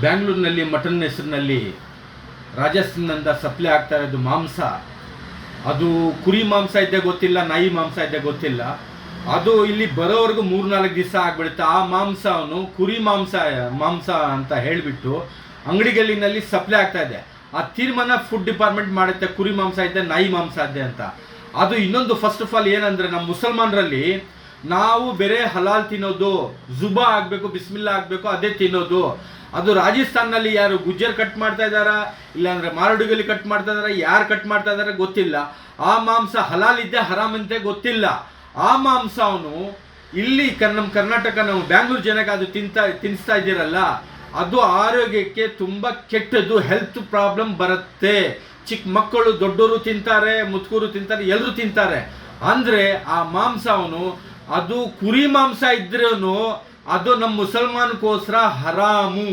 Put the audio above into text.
ಬ್ಯಾಂಗ್ಳೂರಿನಲ್ಲಿ mutton ಹೆಸರಿನಲ್ಲಿ ರಾಜಸ್ಥಾನದಿಂದ supply ಆಗ್ತಾ ಇರೋದು ಮಾಂಸ. ಅದು ಕುರಿ ಮಾಂಸ ಇದ್ದೇ ಗೊತ್ತಿಲ್ಲ, ನಾಯಿ ಮಾಂಸ ಇದ್ದೇ ಗೊತ್ತಿಲ್ಲ. ಅದು ಇಲ್ಲಿ ಬರೋವರೆಗೂ 3-4 ದಿವಸ ಆಗಿಬಿಡುತ್ತೆ. ಆ ಮಾಂಸ ಅವನು ಕುರಿ ಮಾಂಸ ಅಂತ ಹೇಳಿಬಿಟ್ಟು ಅಂಗಡಿಗಳಿನಲ್ಲಿ ಸಪ್ಲೈ ಆಗ್ತಾ ಇದೆ. ಆ ತೀರ್ಮಾನ ಫುಡ್ ಡಿಪಾರ್ಟ್ಮೆಂಟ್ ಮಾಡುತ್ತೆ, ಕುರಿ ಮಾಂಸ ಇದೆ, ನಾಯಿ ಮಾಂಸ ಇದೆ ಅಂತ. ಅದು ಇನ್ನೊಂದು ಫಸ್ಟ್ ಆಫ್ ಆಲ್ ಏನಂದರೆ, ನಮ್ಮ ಮುಸಲ್ಮಾನರಲ್ಲಿ ನಾವು ಬೇರೆ ಹಲಾಲ್ ತಿನ್ನೋದು, ಜುಬಾ ಆಗಬೇಕು, ಬಿಸ್ಮಿಲ್ಲಾ ಆಗಬೇಕು, ಅದೇ ತಿನ್ನೋದು. ಅದು ರಾಜಸ್ಥಾನಲ್ಲಿ ಯಾರು ಗುಜ್ಜರ್ ಕಟ್ ಮಾಡ್ತಾ ಇದ್ದಾರಾ, ಇಲ್ಲಾಂದರೆ ಮಾರಡುಗಲ್ಲಿ ಕಟ್ ಮಾಡ್ತಾ ಇದ್ದಾರಾ, ಯಾರು ಕಟ್ ಮಾಡ್ತಾ ಇದ್ದಾರೆ ಗೊತ್ತಿಲ್ಲ. ಆ ಮಾಂಸ ಹಲಾಲ್ ಇದ್ದೆ ಹರಾಮ್ ಅಂತೆ ಗೊತ್ತಿಲ್ಲ. ಆ ಮಾಂಸ ಅವನು ಇಲ್ಲಿ ನಮ್ಮ ಕರ್ನಾಟಕ, ನಾವು ಬ್ಯಾಂಗ್ಳೂರು ಜನಕ್ಕೆ ಅದು ತಿನ್ನಿಸ್ತಾ ಇದ್ದೀರಲ್ಲ, ಅದು ಆರೋಗ್ಯಕ್ಕೆ ತುಂಬ ಕೆಟ್ಟದ್ದು, ಹೆಲ್ತ್ ಪ್ರಾಬ್ಲಮ್ ಬರುತ್ತೆ. ಚಿಕ್ಕ ಮಕ್ಕಳು, ದೊಡ್ಡವರು ತಿಂತಾರೆ, ಮುದುಕರು ತಿಂತಾರೆ, ಎಲ್ಲರೂ ತಿಂತಾರೆ. ಅಂದರೆ ಆ ಮಾಂಸ ಅವನು, ಅದು ಕುರಿ ಮಾಂಸ ಇದ್ರೂ ಅದು ನಮ್ಮ ಮುಸಲ್ಮಾನ್ಗೋಸ್ಕರ ಹರಾಮು.